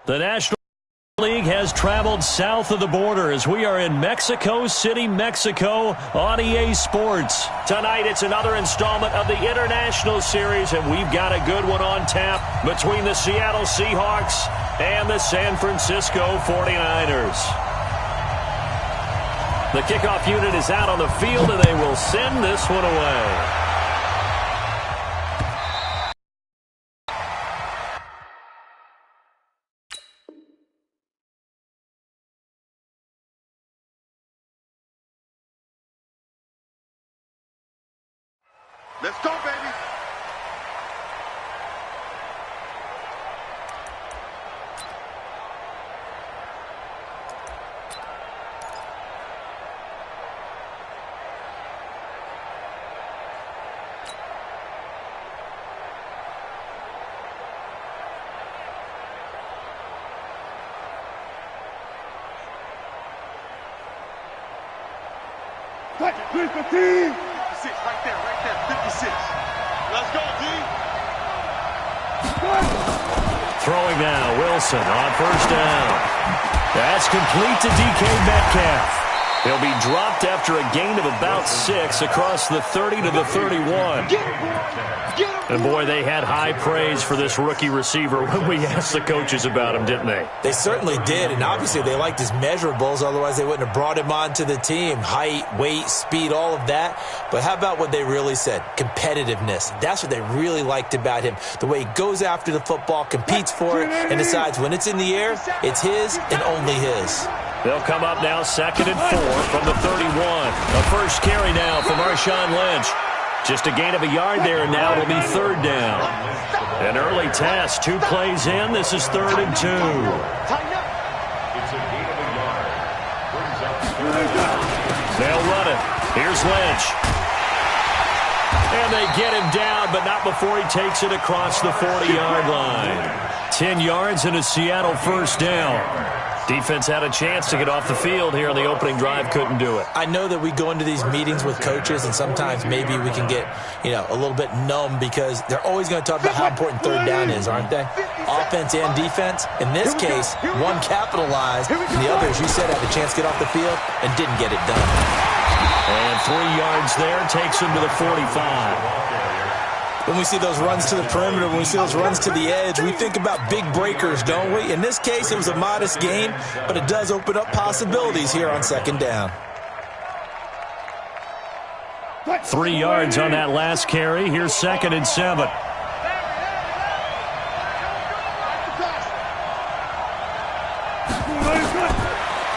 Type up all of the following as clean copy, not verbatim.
The National League has traveled south of the border as we are in Mexico City, Mexico on EA Sports. Tonight it's another installment of the International Series, and we've got a good one on tap between the Seattle Seahawks and the San Francisco 49ers. The kickoff unit is out on the field, and they will send this one away. Let's go, baby. Touch it, 315. 56, right there, 56. Let's go, D. Throwing now, Wilson on first down. That's complete to DK Metcalf. He'll be dropped after a gain of about 6 across the 30 to the 31. And boy, they had high praise for this rookie receiver when we asked the coaches about him, didn't they? They certainly did, and obviously they liked his measurables, otherwise they wouldn't have brought him onto the team. Height, weight, speed, all of that. But how about what they really said? Competitiveness. That's what they really liked about him. The way he goes after the football, competes for it, and decides when it's in the air, it's his and only his. They'll come up now 2nd and 4 from the 31. A first carry now for Marshawn Lynch. Just a gain of a yard there, and now it'll be 3rd down. An early test, 2 plays in. This is 3rd and 2. They'll run it. Here's Lynch. And they get him down, but not before he takes it across the 40-yard line. 10 yards and a Seattle first down. Defense had a chance to get off the field here on the opening drive, couldn't do it. I know that we go into these meetings with coaches, and sometimes maybe we can get, a little bit numb because they're always going to talk about how important 3rd down is, aren't they? Offense and defense. In this case, one capitalized, and the other, as you said, had a chance to get off the field and didn't get it done. And 3 yards there takes him to the 45. When we see those runs to the perimeter, when we see those runs to the edge, we think about big breakers, don't we? In this case, it was a modest gain, but it does open up possibilities here on 2nd down. 3 yards on that last carry. Here's 2nd and 7.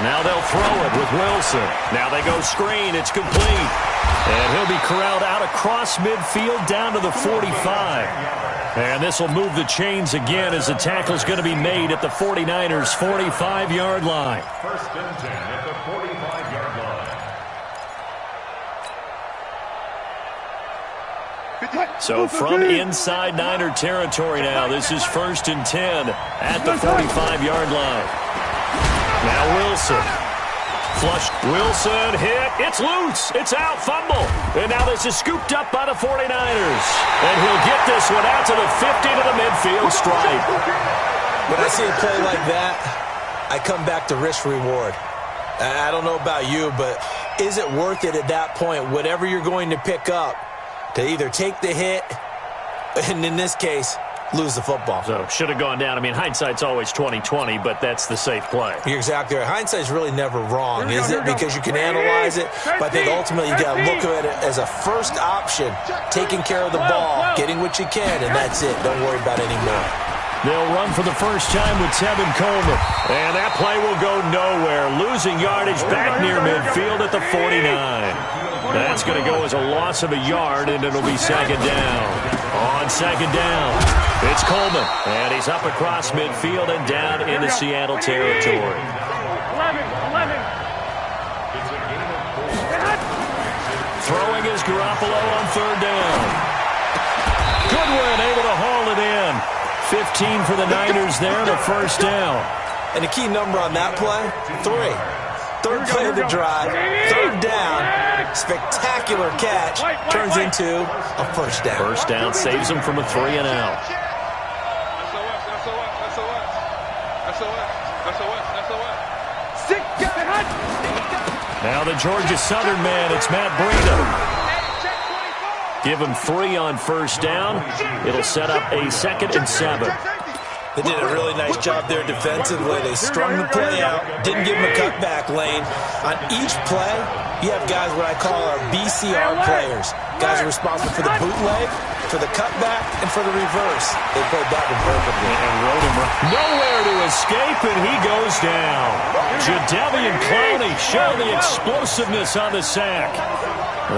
Now they'll throw it with Wilson. Now they go screen. It's complete. And he'll be corralled out across midfield down to the 45. And this will move the chains again as the tackle's going to be made at the 49ers' 45-yard line. 1st and 10 at the 45-yard line. So from inside Niner territory now, this is 1st and 10 at the 45-yard line. Now Wilson. Flush. Wilson hit. It's loose. It's out. Fumble. And now this is scooped up by the 49ers. And he'll get this one out to the 50 to the midfield stripe. When I see a play like that, I come back to risk-reward. I don't know about you, but is it worth it at that point, whatever you're going to pick up, to either take the hit, and in this case, lose the football? So should have gone down. I mean, hindsight's always 20/20, but that's the safe play. You're exactly right. Hindsight's really never wrong, is it? Because you can analyze it, but I think ultimately you got to look at it as a first option, taking care of the ball, getting what you can, and that's it. Don't worry about any more. They'll run for the first time with Tevin Coleman. And that play will go nowhere. Losing yardage back near midfield at the 49. That's going to go as a loss of a yard, and it'll be 2nd down. On 2nd down, it's Coleman. And he's up across midfield and down into Seattle territory. Throwing is Garoppolo on 3rd down. Goodwin able to haul it in. 15 for the Niners there, and a first down. And the key number on that play, 3. 3rd play of the drive, 3rd down, spectacular catch, turns into a first down. First down saves him from a 3 and out. Now the Georgia Southern man, it's Matt Breida. Give him 3 on first down. It'll set up a 2nd and 7. They did a really nice job there defensively. They strung the play out, didn't give him a cutback lane. On each play, you have guys what I call our BCR players. Guys are responsible for the bootleg, for the cutback, and for the reverse. They played that one perfectly. And rode him nowhere to escape, and he goes down. Jadeveon Clowney showing the explosiveness on the sack.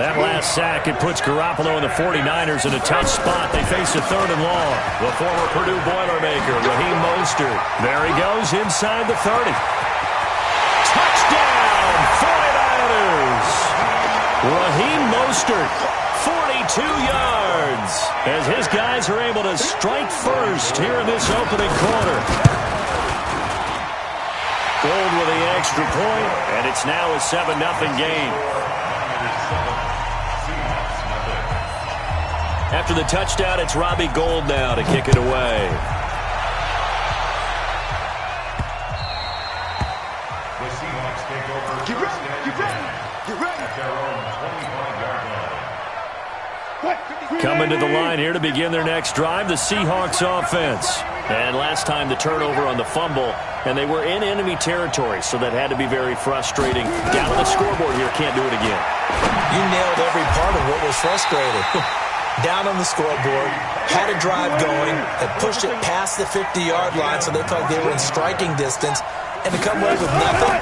That last sack, it puts Garoppolo and the 49ers in a tough spot. They face a 3rd and long. The former Purdue Boilermaker, Raheem Mostert. There he goes inside the 30. Touchdown, 49ers! Raheem Mostert, 42 yards, as his guys are able to strike first here in this opening quarter. Gold with the extra point, and it's now a 7-0 game. After the touchdown, it's Robbie Gould now to kick it away. The Seahawks take over first and 10 at their own 25-yard line. Coming to the line here to begin their next drive, the Seahawks offense. And last time the turnover on the fumble, and they were in enemy territory, so that had to be very frustrating. Down on the scoreboard here, can't do it again. You nailed every part of what was frustrating. Down on the scoreboard, had a drive going, had pushed it past the 50-yard line so they felt like they were in striking distance, and to come away with nothing,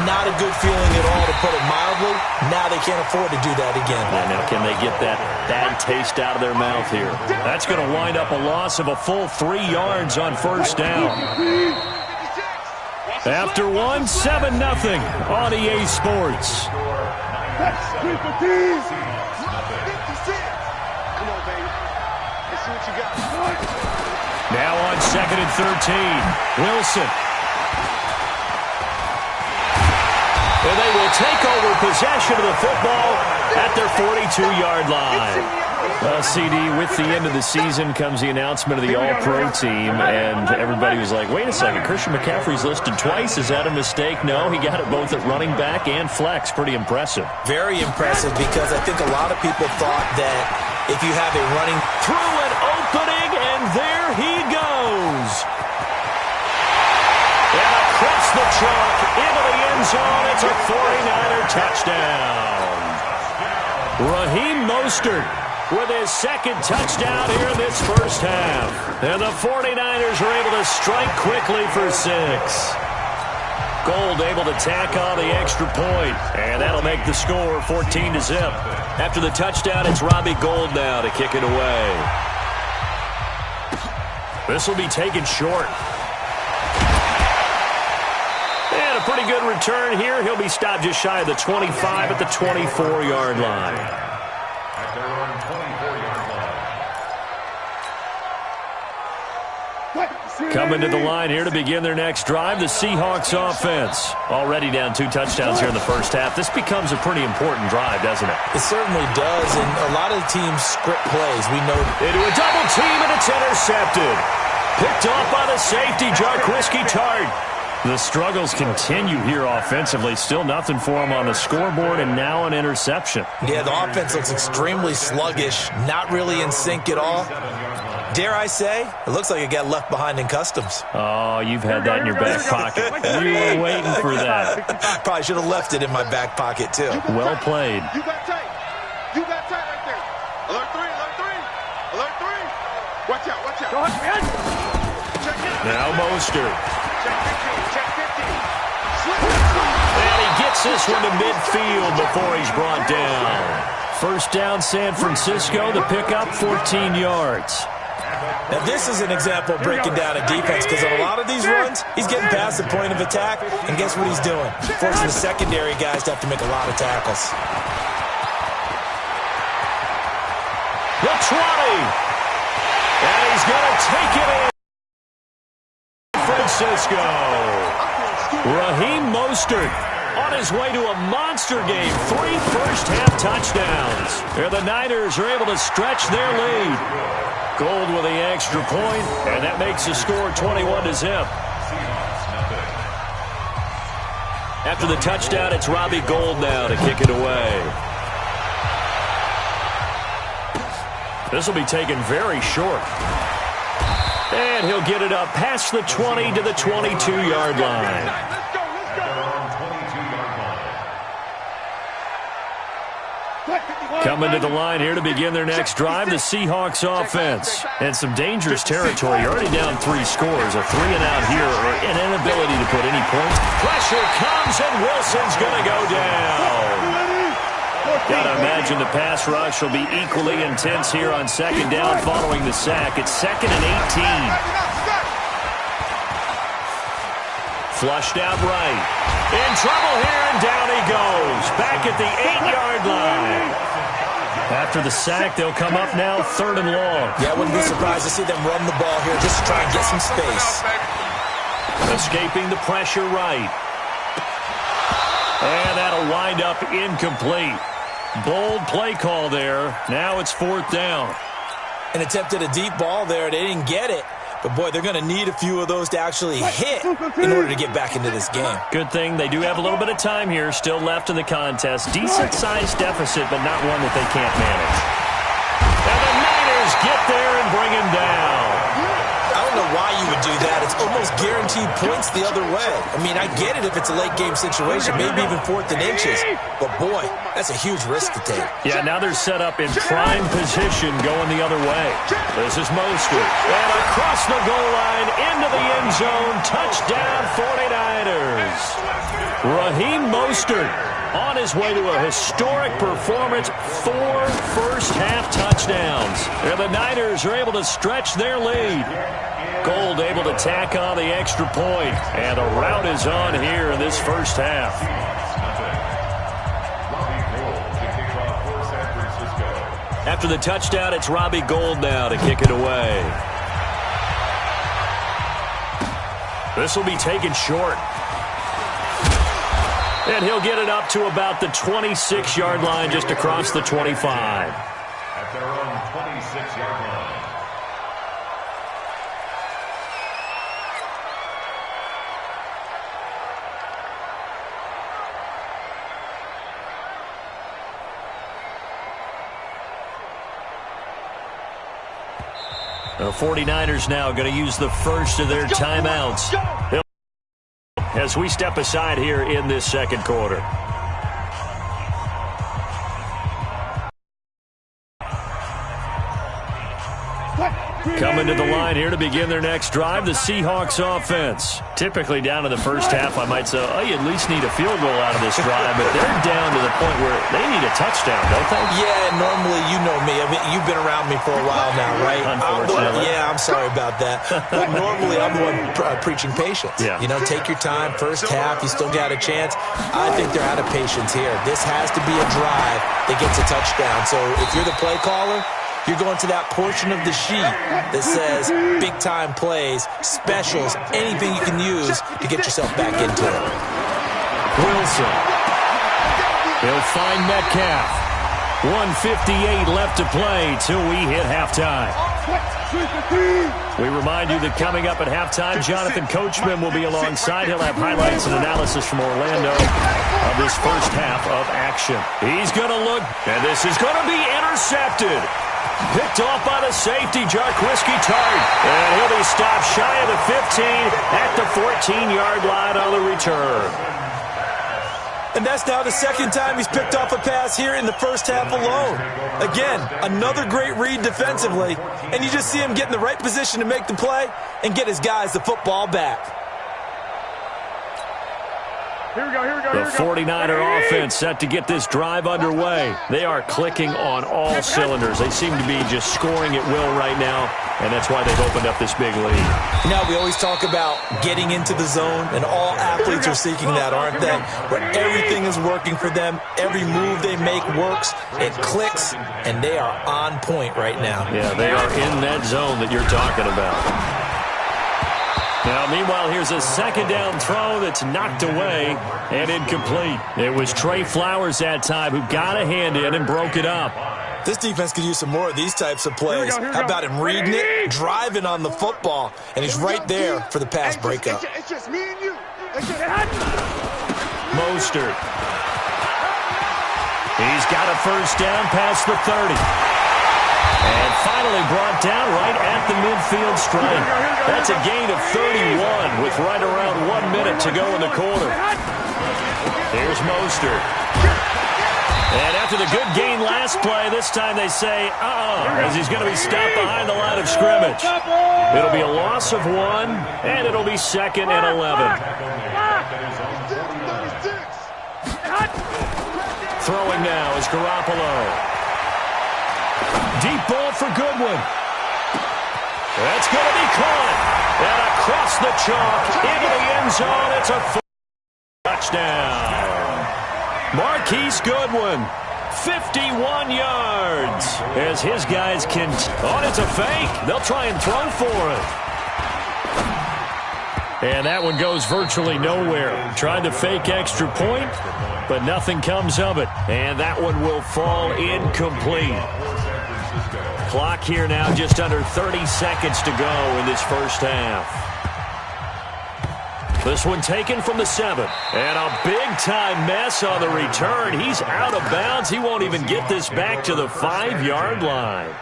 not a good feeling at all, to put it mildly. Now they can't afford to do that again. And now can they get that bad taste out of their mouth here? That's going to wind up a loss of a full 3 yards on first down. After 1, 7-0 on EA Sports. Now on 2nd and 13, Wilson. And they will take over possession of the football at their 42-yard line. CD, with the end of the season comes the announcement of the All-Pro team, and everybody was like, wait a second, Christian McCaffrey's listed twice. Is that a mistake? No, he got it both at running back and flex. Pretty impressive. Very impressive, because I think a lot of people thought that if you have a running through an opening, and there he goes. And across the chalk into the end zone, it's a 49er touchdown. Raheem Mostert with his 2nd touchdown here in this first half. And the 49ers are able to strike quickly for 6. Gould able to tack on the extra point, and that'll make the score 14-0. After the touchdown, it's Robbie Gould now to kick it away. This will be taken short. And a pretty good return here. He'll be stopped just shy of the 25 at the 24-yard line. At their own 24-yard line. Coming to the line here to begin their next drive, the Seahawks offense. Already down 2 touchdowns here in the first half. This becomes a pretty important drive, doesn't it? It certainly does, and a lot of the teams script plays. We know into a double team, and it's intercepted. Picked off by the safety, Jarquiski Tart. The struggles continue here offensively. Still nothing for him on the scoreboard, and now an interception. Yeah, the offense looks extremely sluggish, not really in sync at all. Dare I say, it looks like it got left behind in customs. Oh, you've had that in your back pocket. You were waiting for that. Probably should have left it in my back pocket, too. Well played. You got tight. You got tight right there. Alert 3, alert 3. Alert 3. Watch out, watch out. Check it. Now Mostert. Check 15, check 15. Slip. And he gets this one to midfield before he's brought down. First down, San Francisco. The pickup, 14 yards. Now, this is an example of breaking down a defense, because on a lot of these runs, he's getting past the point of attack, and guess what he's doing? Forcing the secondary guys to have to make a lot of tackles. The 20. And he's going to take it in. Francisco. Raheem Mostert on his way to a monster game. 3 first-half touchdowns. And the Niners are able to stretch their lead. Gould with the extra point, and that makes the score 21-0. After the touchdown, it's Robbie Gould now to kick it away. This will be taken very short. And he'll get it up past the 20 to the 22-yard line. Coming to the line here to begin their next drive, the Seahawks offense. And some dangerous territory. You're already down 3 scores. A 3-and-out here or an inability to put any points. Pressure comes and Wilson's going to go down. Got to imagine the pass rush will be equally intense here on second down following the sack. It's 2nd and 18. Flushed out right. In trouble here, and down he goes. Back at the 8-yard line. After the sack, they'll come up now 3rd and long. Yeah, I wouldn't be surprised to see them run the ball here just to try and get some space. Escaping the pressure right. And that'll wind up incomplete. Bold play call there. Now it's 4th down. And attempted a deep ball there. They didn't get it. But, boy, they're going to need a few of those to actually hit in order to get back into this game. Good thing they do have a little bit of time here still left in the contest. Decent-sized deficit, but not one that they can't manage. And the Niners get there and bring him down. I don't know why you would do that. It's almost guaranteed points the other way. I mean, I get it if it's a late-game situation, maybe even 4th and inches. But, boy, that's a huge risk to take. Yeah, now they're set up in prime position going the other way. This is Mostert. And across the goal line, into the end zone. Touchdown, 49ers. Raheem Mostert on his way to a historic performance. 4 first-half touchdowns. And the Niners are able to stretch their lead. Gould able to tack on the extra point. And the route is on here in this first half. After the touchdown, it's Robbie Gould now to kick it away. This will be taken short. And he'll get it up to about the 26-yard line, just across the 25. At their own 26-yard line. The 49ers now going to use the first of their timeouts as we step aside here in this second quarter. Coming to the line here to begin their next drive, the Seahawks offense. Typically down to the first half, I might say, oh, you at least need a field goal out of this drive, but they're down to the point where they need a touchdown, don't they? Yeah, normally, you know me. I mean, you've been around me for a while now, right? Unfortunately. I'm sorry about that. But normally, I'm the one preaching patience. Yeah. You know, take your time. First half, you still got a chance. I think they're out of patience here. This has to be a drive that gets a touchdown. So if you're the play caller, you're going to that portion of the sheet that says big-time plays, specials, anything you can use to get yourself back into it. Wilson. He'll find Metcalf. 1:58 left to play till we hit halftime. We remind you that coming up at halftime, Jonathan Coachman will be alongside. He'll have highlights and analysis from Orlando of this first half of action. He's going to look, and this is going to be intercepted. Picked off by the safety, Jarquiski Tart. And he'll be stopped shy of the 15 at the 14-yard line on the return. And that's now the second time he's picked off a pass here in the first half alone. Again, another great read defensively. And you just see him get in the right position to make the play and get his guys the football back. The 49er offense set to get this drive underway. They are clicking on all cylinders. They seem to be just scoring at will right now, and that's why they've opened up this big lead. You know, we always talk about getting into the zone, and all athletes are seeking that, aren't they? Where everything is working for them. Every move they make works. It clicks, and they are on point right now. Yeah, they are in that zone that you're talking about. Now, meanwhile, here's a second down throw that's knocked away and incomplete. It was Trey Flowers that time who got a hand in and broke it up. This defense could use some more of these types of plays. How about him reading it, driving on the football, and he's right there for the pass breakup. It's just me and you. Mostert. He's got a first down past the 30. And finally brought down right at the midfield stripe. That's a gain of 31 with right around 1 minute to go in the quarter. Here's Mostert. And after the good gain last play, this time they say, as he's going to be stopped behind the line of scrimmage. It'll be a loss of 1, and it'll be 2nd and 11. Throwing now is Garoppolo. Deep ball for Goodwin. That's going to be caught. And across the chalk, into the end zone, it's a touchdown. Marquise Goodwin, 51 yards. As his guys can... it's a fake. They'll try and throw for it. And that one goes virtually nowhere. Tried to fake extra point, but nothing comes of it. And that one will fall incomplete. Clock here now, just under 30 seconds to go in this first half. This one taken from the 7. And a big-time mess on the return. He's out of bounds. He won't even get this back to the 5-yard line.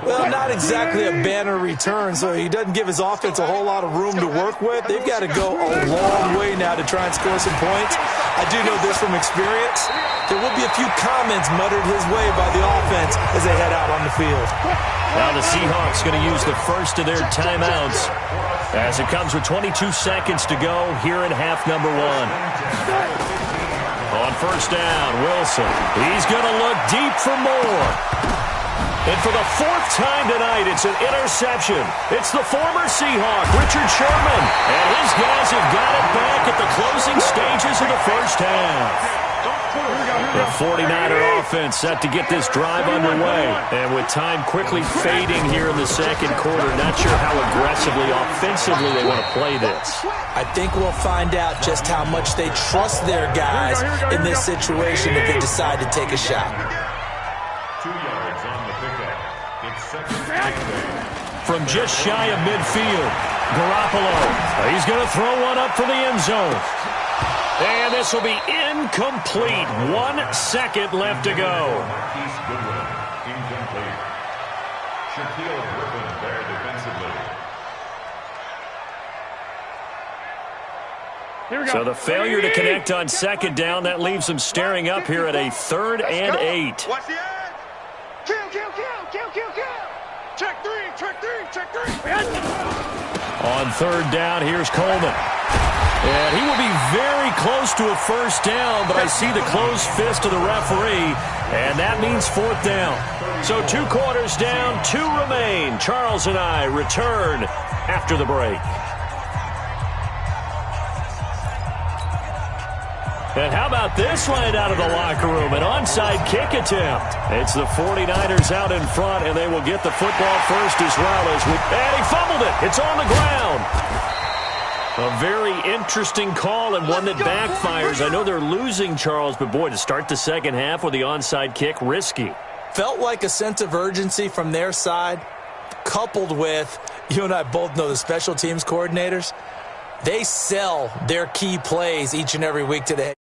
Well, not exactly a banner return, so he doesn't give his offense a whole lot of room to work with. They've got to go a long way now to try and score some points. I do know this from experience. There will be a few comments muttered his way by the offense as they head out on the field. Now the Seahawks going to use the first of their timeouts as it comes with 22 seconds to go here in half number 1. On first down, Wilson. He's going to look deep for more. And for the 4th time tonight, it's an interception. It's the former Seahawk, Richard Sherman. And his guys have got it back at the closing stages of the first half. The 49er offense set to get this drive underway. And with time quickly fading here in the second quarter, not sure how aggressively, offensively they want to play this. I think we'll find out just how much they trust their guys in this situation if they decide to take a shot. 2 yards on the pickup. It's 2nd. From just shy of midfield, Garoppolo. He's going to throw one up for the end zone. And this will be incomplete. 1 second left to go. Marquise Goodwin, incomplete. Shaquille Griffin there defensively. So the failure to connect on 2nd down, that leaves them staring up here at a 3rd and 8. Watch the edge. Kill. Check 3. On 3rd down, here's Coleman. And he will be very close to a first down, but I see the closed fist of the referee, and that means 4th down. So 2 quarters down, 2 remain. Charles and I return after the break. And how about this right out of the locker room? An onside kick attempt. It's the 49ers out in front, and they will get the football first as well. And he fumbled it. It's on the ground. A very interesting call and one that backfires. I know they're losing, Charles, but boy, to start the second half with the onside kick, risky. Felt like a sense of urgency from their side, coupled with, you and I both know the special teams coordinators, they sell their key plays each and every week to the head.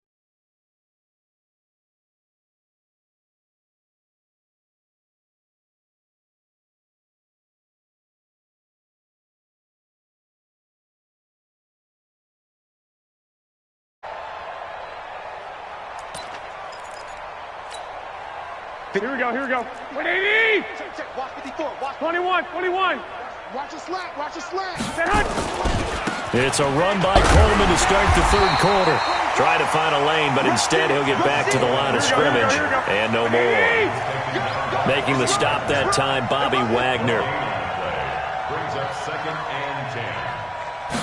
Here we go. 180! Watch 54. Watch 21. Watch a slant. It's a run by Coleman to start the 3rd quarter. Try to find a lane, but instead he'll get back to the line of scrimmage. And no more. Making the stop that time, Bobby Wagner. Brings up 2nd and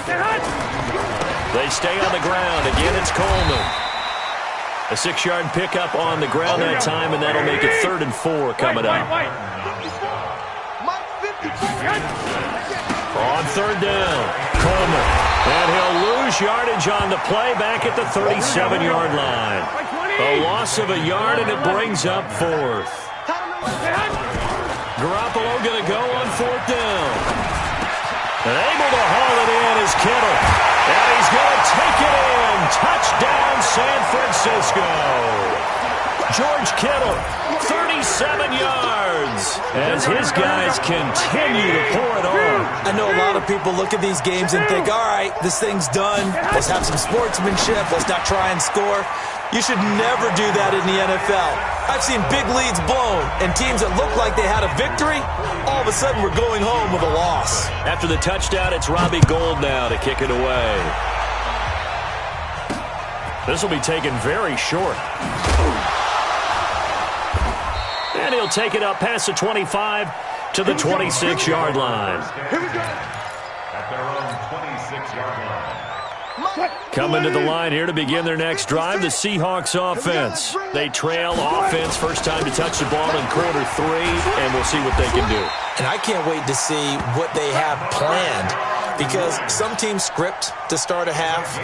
10. They stay on the ground. Again, it's Coleman. A 6-yard pickup on the ground that time, and that'll make it 3rd and 4 coming up. On 3rd down, Coleman. And he'll lose yardage on the play back at the 37-yard line. A loss of a yard, and it brings up 4th. Garoppolo going to go on 4th down. And able to haul it in is Kittle. And he's going to take it in. Touchdown, San Francisco. George Kittle, 37 yards, as his guys continue to pour it on. I know a lot of people look at these games and think, all right, this thing's done. Let's have some sportsmanship. Let's not try and score. You should never do that in the NFL. I've seen big leads blown, and teams that look like they had a victory, all of a sudden we're going home with a loss. After the touchdown, it's Robbie Gould now to kick it away. This will be taken very short. And he'll take it up past the 25 to the 26-yard line. Here we go. At their own 26-yard line. Coming to the line here to begin their next drive, the Seahawks offense. They trail offense, first time to touch the ball in quarter 3, and we'll see what they can do. And I can't wait to see what they have planned, because some teams script to start a half.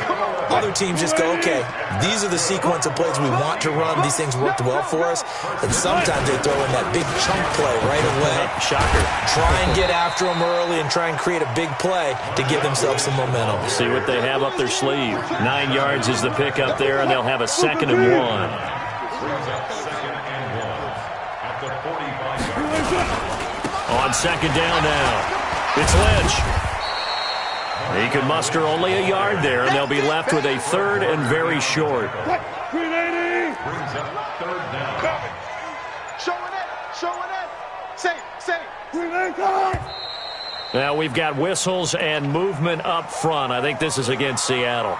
Other teams just go, okay, these are the sequence of plays we want to run. These things worked well for us. And sometimes they throw in that big chunk play right away. Shocker. Try and get after them early and try and create a big play to give themselves some momentum. See what they have up their sleeve. 9 yards is the pick up there, and they'll have a 2nd and 1. On 2nd down now, it's Lynch. He can muster only a yard there, and they'll be left with a 3rd and very short. 380. Brings up 3rd down. Showing it. Say. 380. Now we've got whistles and movement up front. I think this is against Seattle.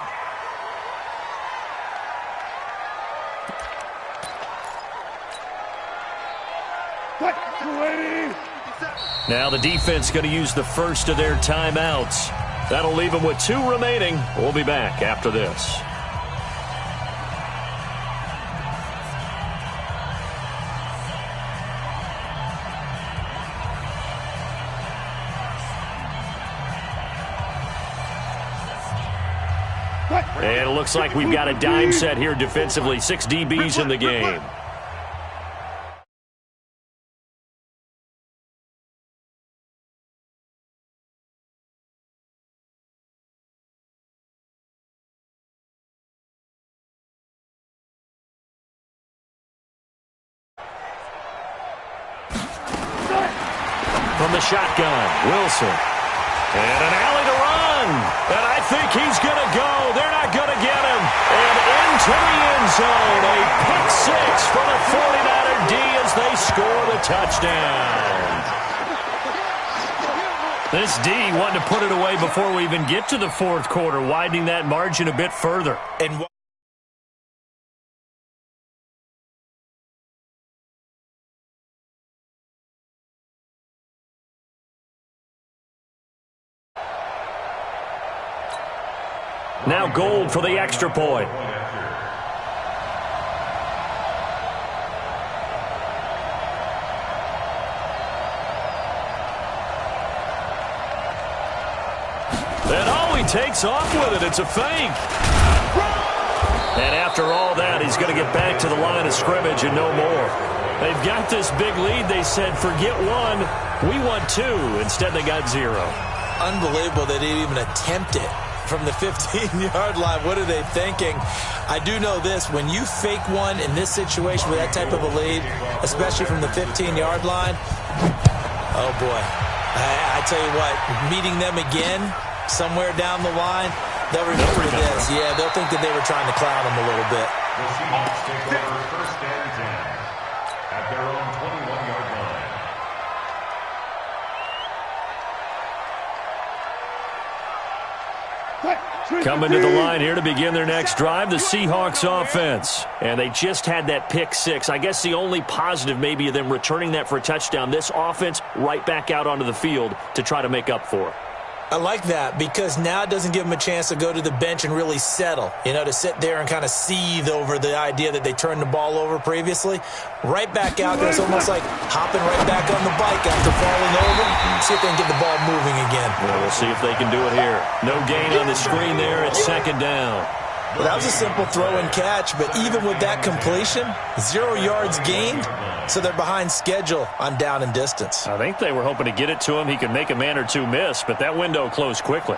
Now the defense going to use the first of their timeouts. That'll leave them with 2 remaining. We'll be back after this. And it looks like we've got a dime set here defensively. 6 DBs in the game. From the shotgun, Wilson. And an alley to run. And I think he's going to go. They're not going to get him. And into the end zone. A pick 6 for the 49er D as they score the touchdown. This D wanting to put it away before we even get to the 4th quarter, widening that margin a bit further. And now Gould for the extra point. And he takes off with it. It's a fake. And after all that, he's going to get back to the line of scrimmage and no more. They've got this big lead. They said, forget 1. We want 2. Instead, they got 0. Unbelievable they didn't even attempt it from the 15-yard line. What are they thinking? I do know this. When you fake one in this situation with that type of a lead, especially from the 15-yard line, oh, boy. I tell you what, meeting them again somewhere down the line, they'll remember this. Yeah, they'll think that they were trying to clown them a little bit. The Seahawks take over 1st and 10 at their own 21-yard line. Coming to the line here to begin their next drive, the Seahawks offense. And they just had that pick 6. I guess the only positive maybe of them returning that for a touchdown. This offense right back out onto the field to try to make up for it. I like that because now it doesn't give them a chance to go to the bench and really settle, to sit there and kind of seethe over the idea that they turned the ball over previously. Right back out there, it's almost like hopping right back on the bike after falling over. See if they can get the ball moving again. Well, we'll see if they can do it here. No gain on the screen there. It's 2nd down. Well, that was a simple throw and catch, but even with that completion, 0 yards gained, so they're behind schedule on down and distance. I think they were hoping to get it to him. He could make a man or 2 miss, but that window closed quickly.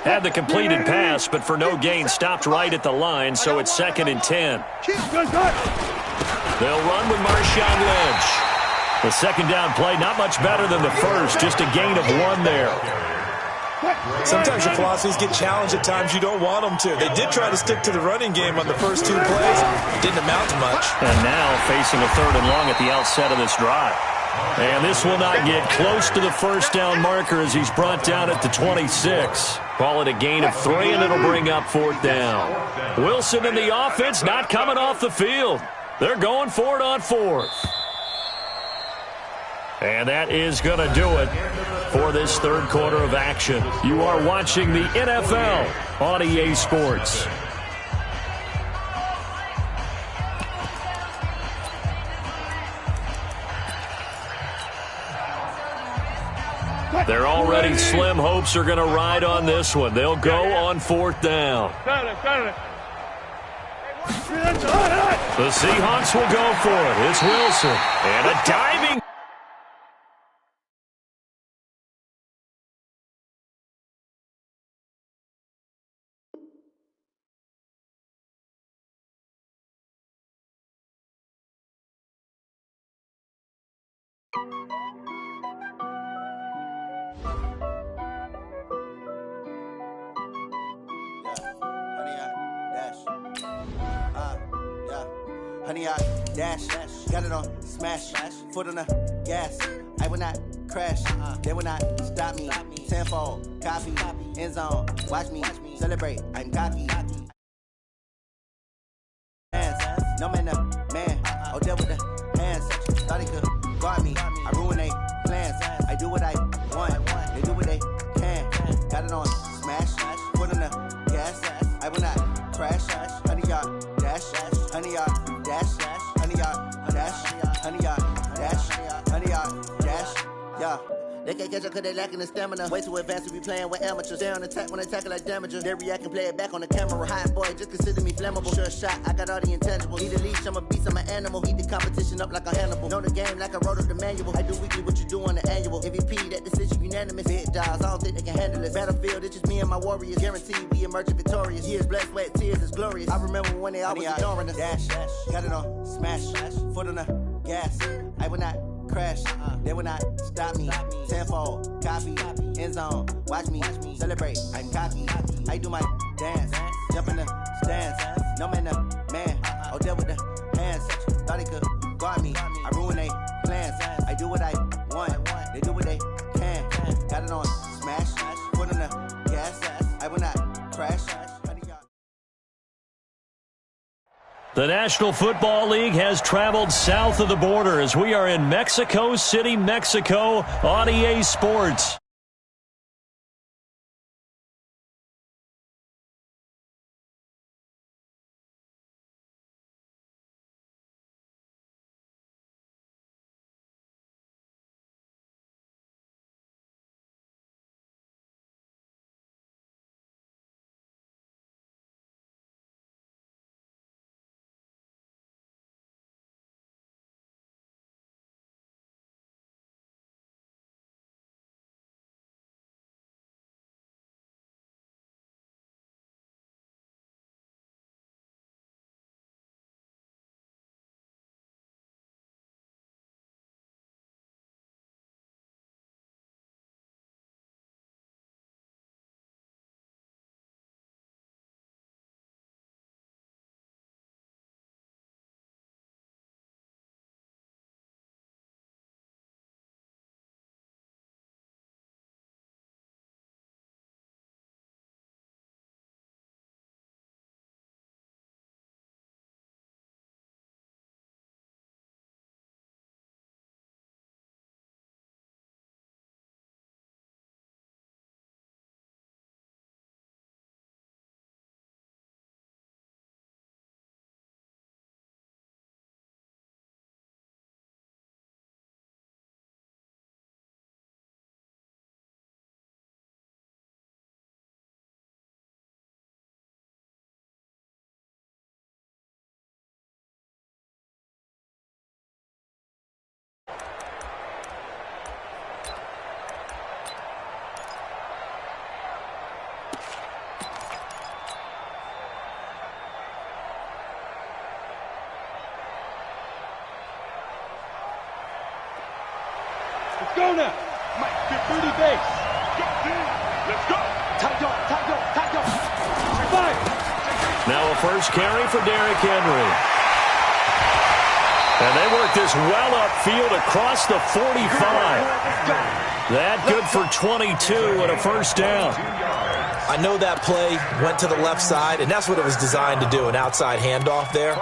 Had the completed pass, but for no gain, stopped right at the line, so it's 2nd and 10. They'll run with Marshawn Lynch. The second down play, not much better than the first, just a gain of 1 there. Sometimes your philosophies get challenged at times you don't want them to. They did try to stick to the running game on the first 2 plays. Didn't amount to much. And now facing a 3rd and long at the outset of this drive. And this will not get close to the first down marker as he's brought down at the 26. Call it a gain of 3, and it'll bring up 4th down. Wilson and the offense not coming off the field. They're going for it on 4th. And that is going to do it for this 3rd quarter of action. You are watching the NFL on EA Sports. Their already slim hopes are going to ride on this one. They'll go on 4th down. The Seahawks will go for it. It's Wilson. And a diving. Honey, I dash, got it on smash, foot on the gas. I will not crash, they will not stop me. Tenfold, copy, end zone, watch me celebrate. I'm cocky. Hands, no man, man. Oh, there with the hands. Thought he could guard me. I ruin they plans. I do what I want. They do what they can. Got it on smash, foot on the gas. I will not crash. Honey, y'all dash, honey, y'all. Dash, honey, y'all, dash, honey, y'all, dash, honey, y'all, dash, yeah. They can't catch up cause they lacking the stamina. Way too advanced to be playing with amateurs. Stay on attack when they tackle like damager. They react and play it back on the camera. Hot boy, just consider me flammable. Sure shot, I got all the intangibles. Need a leash, I'm a beast, I'm an animal. Eat the competition up like a Hannibal. Know the game like I wrote up the manual. I do weekly what you do on the annual. MVP, that decision unanimous. Big dogs, I don't think they can handle this. Battlefield, it's just me and my warriors. Guaranteed we emerge victorious. Years, blood, sweat, tears, it's glorious. I remember when they always ignoring us. Dash, got it on smash, foot on the gas. I will not crash, they will not stop me. Tenfold, copy, end zone, watch me celebrate. I'm cocky, I do my dance, jump in the stands. No man, man, oh, there with the hands. Thought he could guard me. I ruin they plans. I do what I want, they do what they can. Got it on smash, foot on the gas. I will not crash. The National Football League has traveled south of the border as we are in Mexico City, Mexico on EA Sports. Let's go now. Mike, get through the base. Let's go. Tight go. Fire. Now a first carry for Derrick Henry. And they work this well upfield across the 45. That good for 22 and a first down. I know that play went to the left side, and that's what it was designed to do, an outside handoff there.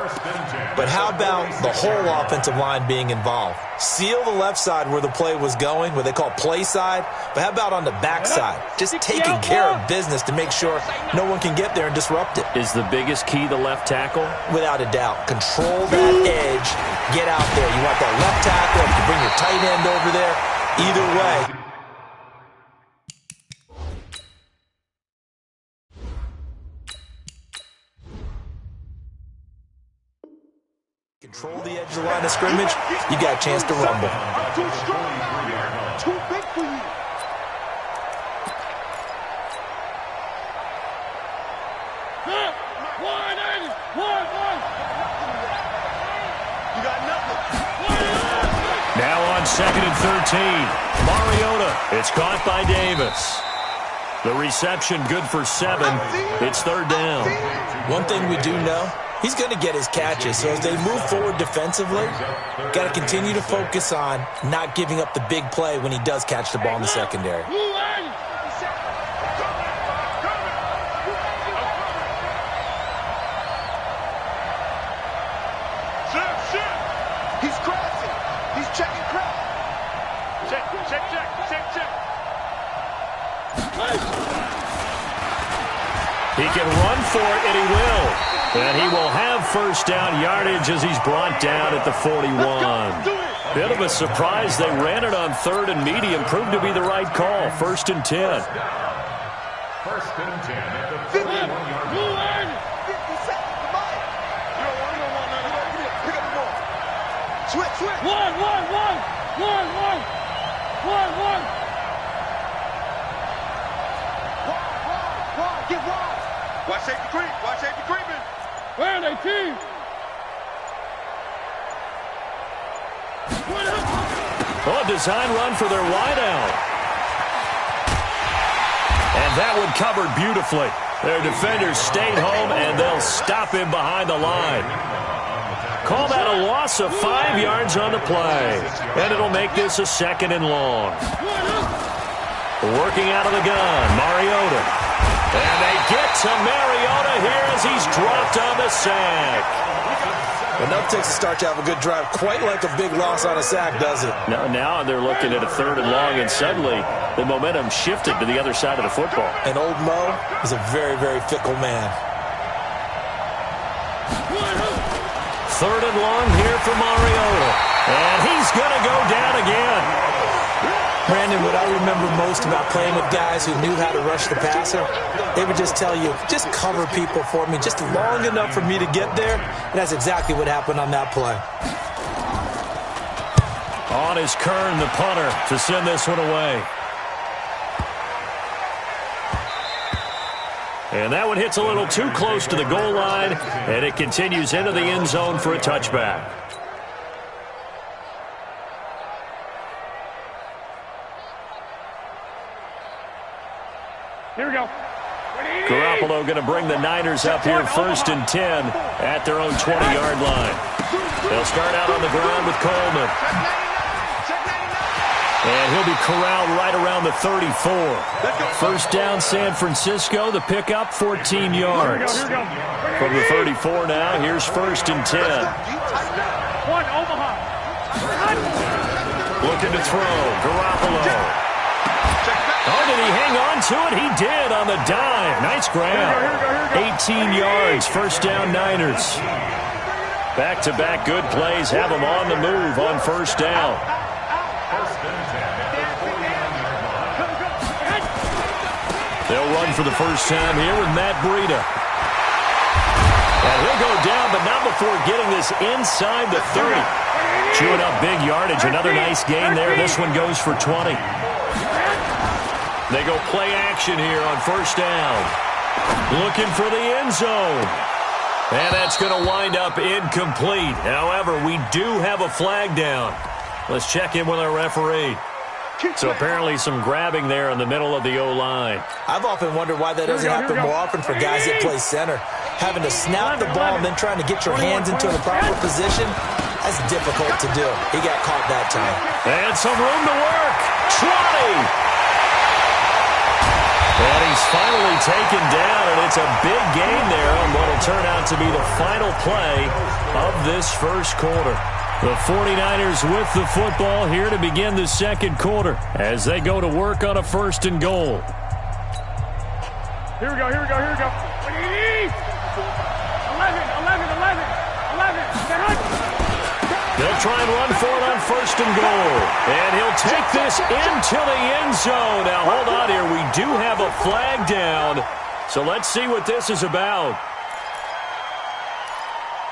But how about the whole offensive line being involved? Seal the left side where the play was going, what they call play side, but how about on the back side? Just taking care of business to make sure no one can get there and disrupt it. Is the biggest key the left tackle? Without a doubt. Control that edge. Get out there. You want that left tackle. You can bring your tight end over there. Either way. Control the edge of the line of scrimmage, you got a chance to rumble. I'm too strong. Too big for you. You got nothing. Now on 2nd and 13. Mariota. It's caught by Davis. The reception good for 7. It's 3rd down. One thing we do know, he's going to get his catches. So as they move forward defensively, got to continue to focus on not giving up the big play when he does catch the ball in the secondary. He's crossing. He's checking crap. Check. He can run for it, and he will. And he will have first down yardage as he's brought down at the 41. Bit of a surprise. They ran it on 3rd and medium. Proved to be the right call. 1st and 10. 1st and 10 at the 41-yard line. 50 seconds. Come on. You don't want none of that. Pick up the ball. Switch. One. Get wide. Watch safety creeping. Where are they, team? Oh, design run for their wideout. And that one covered beautifully. Their defenders stayed home, and they'll stop him behind the line. Call that a loss of 5 yards on the play. And it'll make this a 2nd and long. Working out of the gun, Mariota. And they get to Mariota here as he's dropped on the sack. Enough takes to start to have a good drive. Quite like a big loss on a sack, does it? Now they're looking at a 3rd and long, and suddenly the momentum shifted to the other side of the football. And old Mo is a very, very fickle man. 3rd and long here for Mariota. And he's going to go down again. Brandon, what I remember most about playing with guys who knew how to rush the passer, they would just tell you, just cover people for me just long enough for me to get there. And that's exactly what happened on that play. On is Kern, the punter, to send this one away. And that one hits a little too close to the goal line, and it continues into the end zone for a touchback. Here we go. Garoppolo going to bring the Niners up here 1st and 10 at their own 20-yard line. They'll start out on the ground with Coleman. And he'll be corralled right around the 34. First down, San Francisco. The pickup, 14 yards. From the 34 now, here's 1st and 10. One, Omaha. Looking to throw, Garoppolo. Oh, did he hang on to it? He did on the dime. Nice grab. 18 yards, first down Niners. Back-to-back good plays have them on the move on first down. They'll run for the first time here with Matt Breida. And he'll go down, but not before getting this inside the 30. Chewing up big yardage. Another nice gain there. This one goes for 20. They go play action here on first down. Looking for the end zone. And that's going to wind up incomplete. However, we do have a flag down. Let's check in with our referee. So apparently some grabbing there in the middle of the O-line. I've often wondered why that doesn't happen more often for guys that play center. Having to snap the ball and then trying to get your hands into the proper position, that's difficult to do. He got caught that time. And some room to work. Trotty. And he's finally taken down, and it's a big gain there on what will turn out to be the final play of this first quarter. The 49ers with the football here to begin the second quarter as they go to work on a first and goal. Here we go, here we go, here we go. 11. They'll try and run for it on first and goal. And he'll take this into the end zone. Now, hold on here. We do have a flag down. So let's see what this is about.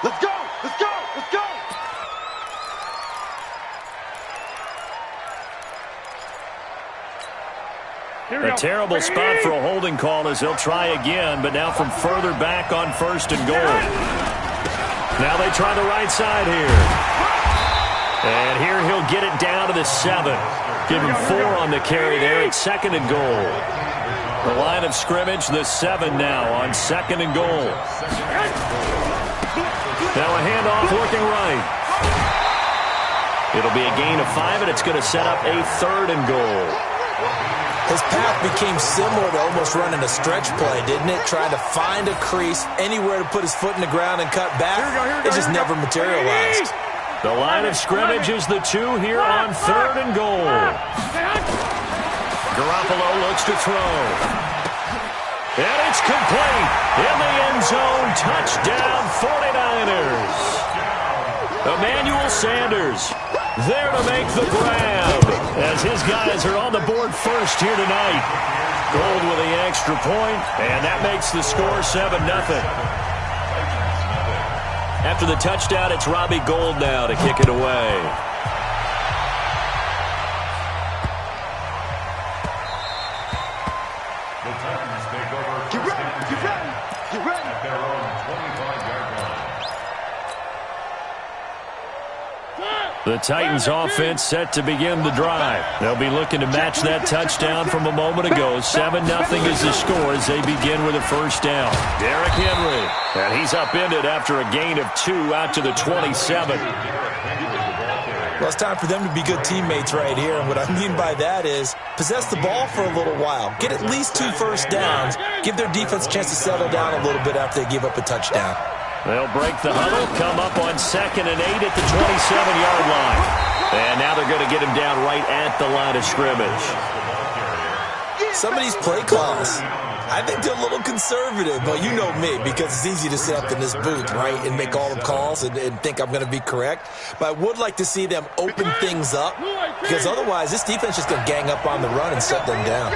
Let's go! Let's go! Let's go! A terrible spot for a holding call as they'll try again, but now from further back on first and goal. Now they try the right side here. And here he'll get it down to the 7. Give him 4 on the carry there at second and goal. The line of scrimmage, the 7 now on second and goal. Now a handoff looking right. It'll be a gain of 5, and it's going to set up a third and goal. His path became similar to almost running a stretch play, didn't it? Trying to find a crease, anywhere to put his foot in the ground and cut back. It just never materialized. The line of scrimmage is the 2 here on third and goal. Garoppolo looks to throw. And it's complete. In the end zone, touchdown 49ers. Emmanuel Sanders there to make the grab as his guys are on the board first here tonight. Gold with the extra point, and that makes the score 7-0. After the touchdown, it's Robbie Gould now to kick it away. The Titans take over Get first ready! and Get 10 ready! Get ready! at their own 25-yard line. The Titans offense set to begin the drive. They'll be looking to match that touchdown from a moment ago. 7-0 is the score as they begin with a first down. Derrick Henry. And he's upended after a gain of 2 out to the 27. Well, it's time for them to be good teammates right here. And what I mean by that is possess the ball for a little while. Get at least 2 first downs. Give their defense a chance to settle down a little bit after they give up a touchdown. They'll break the huddle, come up on 2nd and 8 at the 27-yard line. And now they're going to get him down right at the line of scrimmage. Some of these play calls, I think they're a little conservative, but you know me, because it's easy to sit up in this booth, right, and make all the calls and think I'm going to be correct. But I would like to see them open things up, because otherwise this defense is going to gang up on the run and shut them down.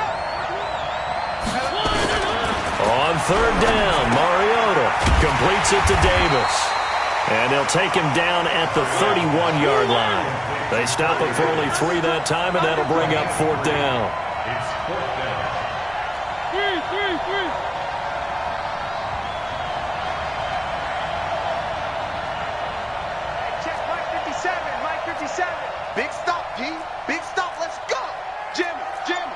On third down, Mariota completes it to Davis. And they'll take him down at the 31-yard line. They stop him for only 3 that time, and that'll bring up 4th down. It's 4th down. 3. Check Mike 57, Mike 57. Big stop, G. Big stop. Let's go. Jim. 1.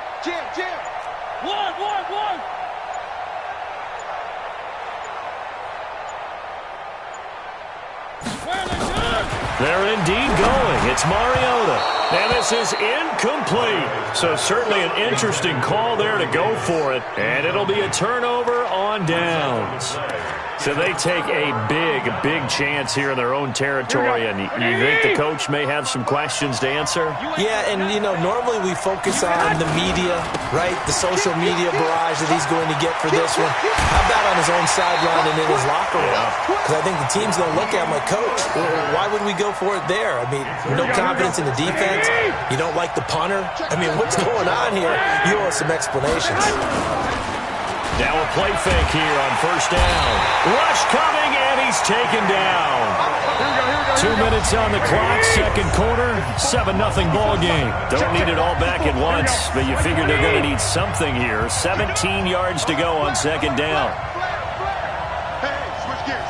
They're indeed going. It's Mariota. And this is incomplete. So certainly an interesting call there to go for it. And it'll be a turnover on downs. So they take a big chance here in their own territory. And you think the coach may have some questions to answer? Yeah, and, you know, normally we focus on the media, right? The social media barrage that he's going to get for this one. How about on his own sideline and in his locker room? Because I think the team's going to look at him like, Coach, why would we go for it there? I mean, no confidence in the defense. You don't like the punter. I mean, what's going on here? You owe us some explanations. Now a play fake here on first down. Rush coming, and he's taken down. 2 minutes on the clock, second quarter, 7-0 ball game. Don't need it all back at once, but you figure they're going to need something here. 17 yards to go on second down. Hey, switch gears.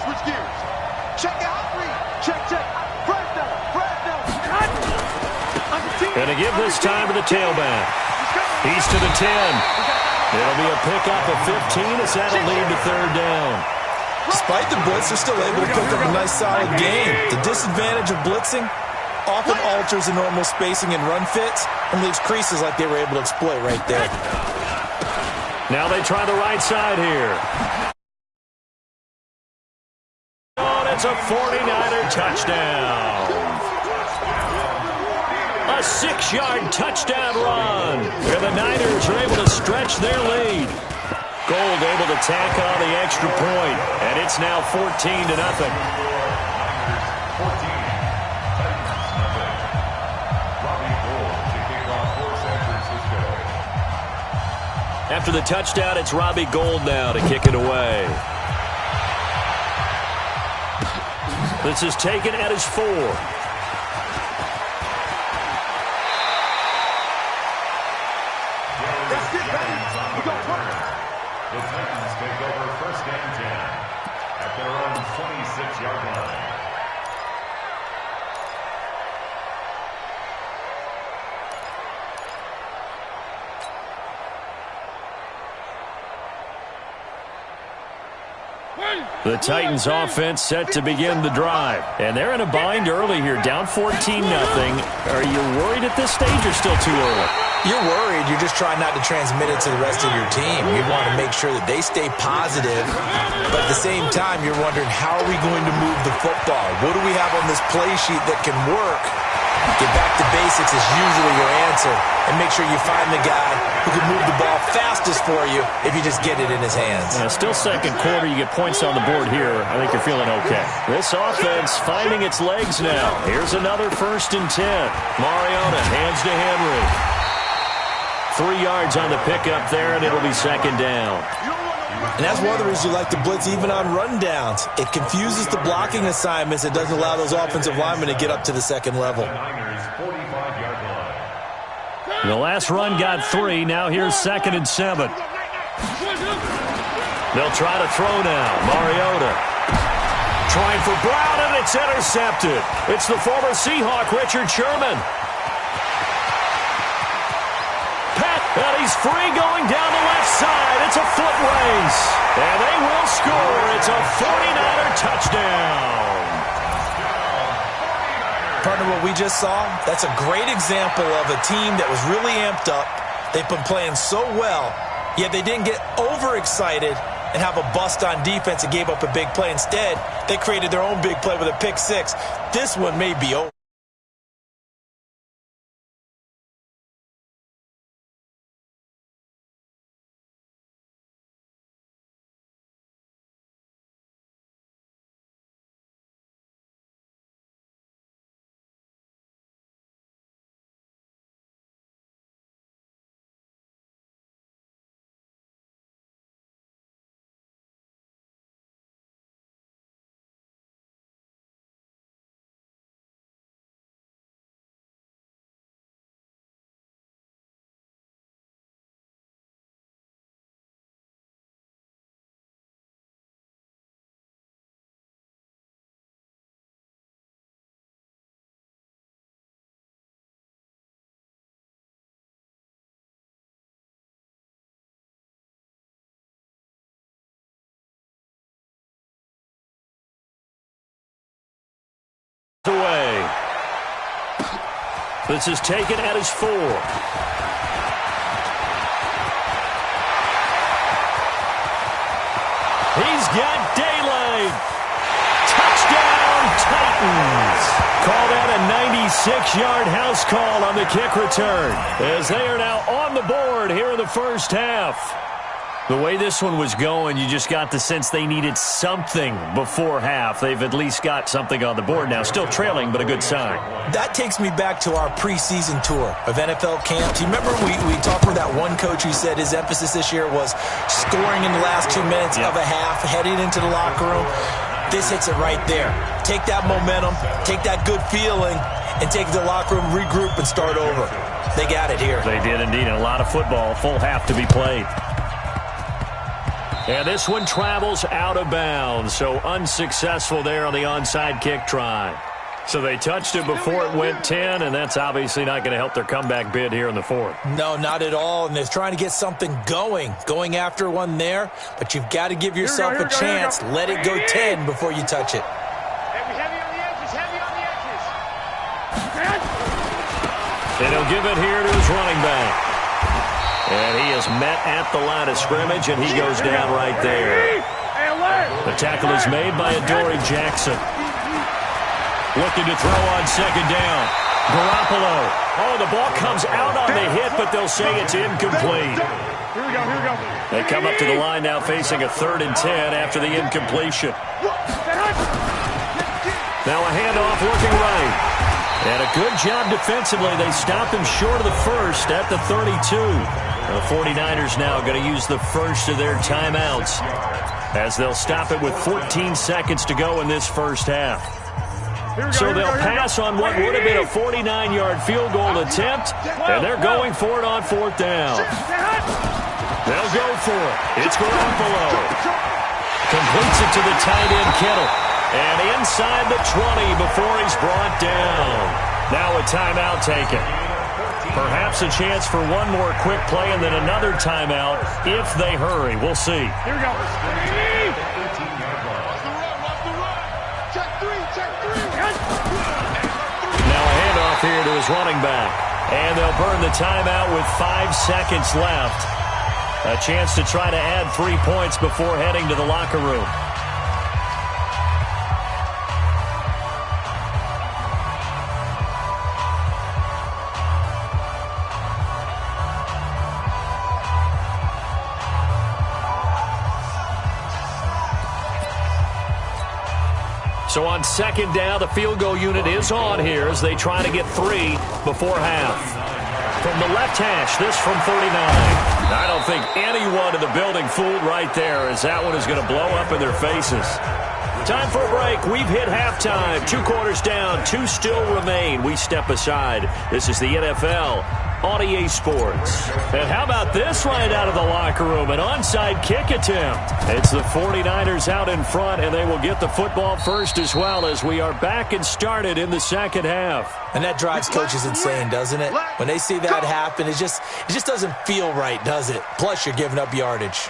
Check out, read. Check. Press down. Going to give this time to the tailback. He's to the 10. It'll be a pickup of 15 as that'll lead to third down. Despite the blitz, they're still able to pick up a nice solid gain. The disadvantage of blitzing often alters the normal spacing and run fits and leaves creases like they were able to exploit right there. Now they try the right side here. Oh, it's a 49er touchdown. A 6-yard touchdown run. And the Niners are able to stretch their lead. Gold able to tack on the extra point, and it's now 14-0. After the touchdown, it's Robbie Gould now to kick it away. This is taken at his 4. The Titans take over first and 10 at their own 26-yard line. The Titans offense set to begin the drive. And they're in a bind early here, down 14-0. Are you worried at this stage or still too early? You're worried. You're just trying not to transmit it to the rest of your team. You want to make sure that they stay positive. But at the same time, you're wondering, how are we going to move the football? What do we have on this play sheet that can work? Get back to basics is usually your answer. And make sure you find the guy who can move the ball fastest for you if you just get it in his hands. Still second quarter. You get points on the board here. I think you're feeling okay. This offense finding its legs now. Here's another 1st and 10. Mariota hands to Henry. 3 yards on the pickup there, and it'll be second down. And that's one of the reasons you like to blitz even on rundowns. It confuses the blocking assignments. It doesn't allow those offensive linemen to get up to the second level. The last run got 3. Now here's 2nd and 7. They'll try to throw now. Mariota trying for Brown, and it's intercepted. It's the former Seahawk, Richard Sherman. And he's free going down the left side. It's a foot race. And they will score. It's a 49er touchdown. Partner, what we just saw, that's a great example of a team that was really amped up. They've been playing so well, yet they didn't get overexcited and have a bust on defense and gave up a big play. Instead, they created their own big play with a pick 6. This one may be over. Away. This is taken at his 4. He's got daylight. Touchdown, Titans. Call that a 96-yard house call on the kick return, as they are now on the board here in the first half. The way this one was going, you just got the sense they needed something before half. They've at least got something on the board now. Still trailing, but a good sign. That takes me back to our preseason tour of NFL camps. You remember we talked with that one coach who said his emphasis this year was scoring in the last 2 minutes of a half, heading into the locker room. This hits it right there. Take that momentum, take that good feeling, and take it to the locker room, regroup, and start over. They got it here. They did indeed. And a lot of football, full half to be played. And this one travels out of bounds, so unsuccessful there on the onside kick try. So they touched it before it went 10, and that's obviously not going to help their comeback bid here in the fourth. No, not at all, and they're trying to get something going after one there, but you've got to give yourself a chance. Let it go 10 before you touch it. Heavy on the edges, heavy on the edges. And he'll give it here to his running back. And he is met at the line of scrimmage, and he goes down right there. The tackle is made by Adoree Jackson. Looking to throw on second down. Garoppolo. Oh, the ball comes out on the hit, but they'll say it's incomplete. Here we go. They come up to the line now facing a 3rd and 10 after the incompletion. Now a handoff looking right. And a good job defensively. They stop him short of the first at the 32. The 49ers now going to use the first of their timeouts as they'll stop it with 14 seconds to go in this first half. So they'll pass on what would have been a 49-yard field goal attempt, and they're going for it on 4th down. They'll go for it. It's Garoppolo. Completes it to the tight end, Kittle. And inside the 20 before he's brought down. Now a timeout taken. Perhaps a chance for one more quick play and then another timeout if they hurry. We'll see. Here we go. Now a handoff here to his running back. And they'll burn the timeout with 5 seconds left. A chance to try to add 3 points before heading to the locker room. So on second down, the field goal unit is on here as they try to get 3 before half. From the left hash, this from 39. I don't think anyone in the building fooled right there, as that one is going to blow up in their faces. Time for a break. We've hit halftime. 2 quarters down, 2 still remain. We step aside. This is the NFL on EA Sports. And how about this right out of the locker room? An onside kick attempt. It's the 49ers out in front, and they will get the football first as well as we are back and started in the second half. And that drives coaches insane, doesn't it? When they see that happen, it just doesn't feel right, does it? Plus, you're giving up yardage.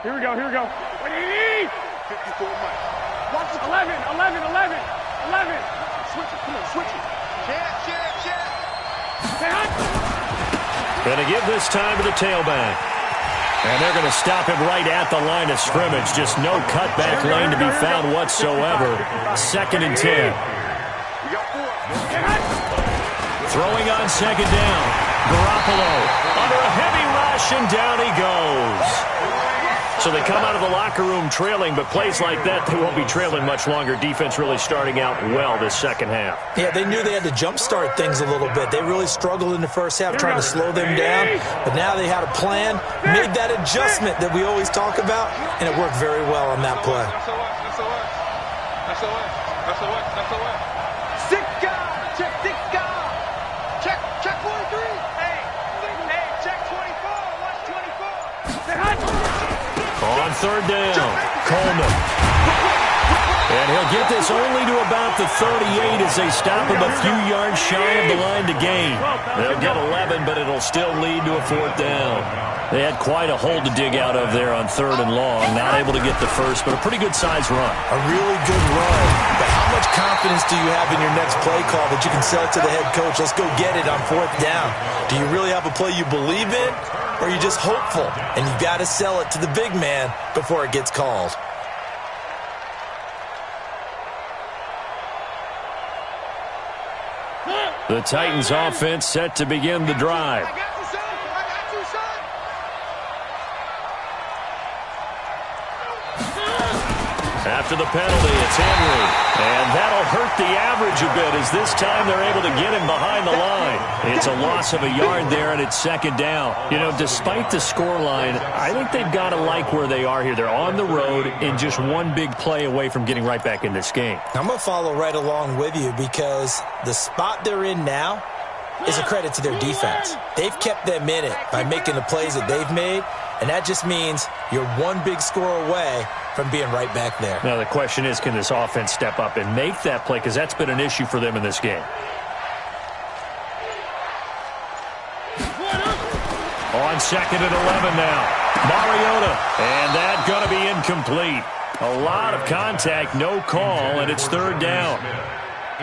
Here we go. 54 miles. Watch it. 11. Switch it. Come on, switch it. Check. Going to give this time to the tailback. And they're going to stop him right at the line of scrimmage. Just no cutback lane to be found whatsoever. 2nd and 10. We got 4. Throwing on second down. Garoppolo under a heavy rush, and down he goes. So they come out of the locker room trailing, but plays like that, they won't be trailing much longer. Defense really starting out well this second half. Yeah, they knew they had to jumpstart things a little bit. They really struggled in the first half trying to slow them down, but now they had a plan, made that adjustment that we always talk about, and it worked very well on that play. Sick guy. Check 43. Hey, check 24. Watch 24. On third down, Coleman. And he'll get this only to about the 38 as they stop him a few yards shy of the line to gain. They'll get 11, but it'll still lead to a 4th down. They had quite a hole to dig out of there on 3rd and long. Not able to get the first, but a pretty good size run. A really good run. But how much confidence do you have in your next play call that you can sell to the head coach? Let's go get it on 4th down. Do you really have a play you believe in? Or are you just hopeful? And you've got to sell it to the big man before it gets called. The Titans offense set to begin the drive. I got you, son. I got you, son. After the penalty, it's Henry. And that'll hurt the average a bit as this time they're able to get him behind the line. It's a loss of a yard there, and it's second down. You know, despite the scoreline, I think they've got to like where they are here. They're on the road and just one big play away from getting right back in this game. I'm going to follow right along with you because the spot they're in now is a credit to their defense. They've kept them in it by making the plays that they've made, and that just means you're one big score away from being right back there. Now, the question is, can this offense step up and make that play? Because that's been an issue for them in this game. On 2nd and 11 now. Mariota. And that's going to be incomplete. A lot of contact, no call, and it's third down.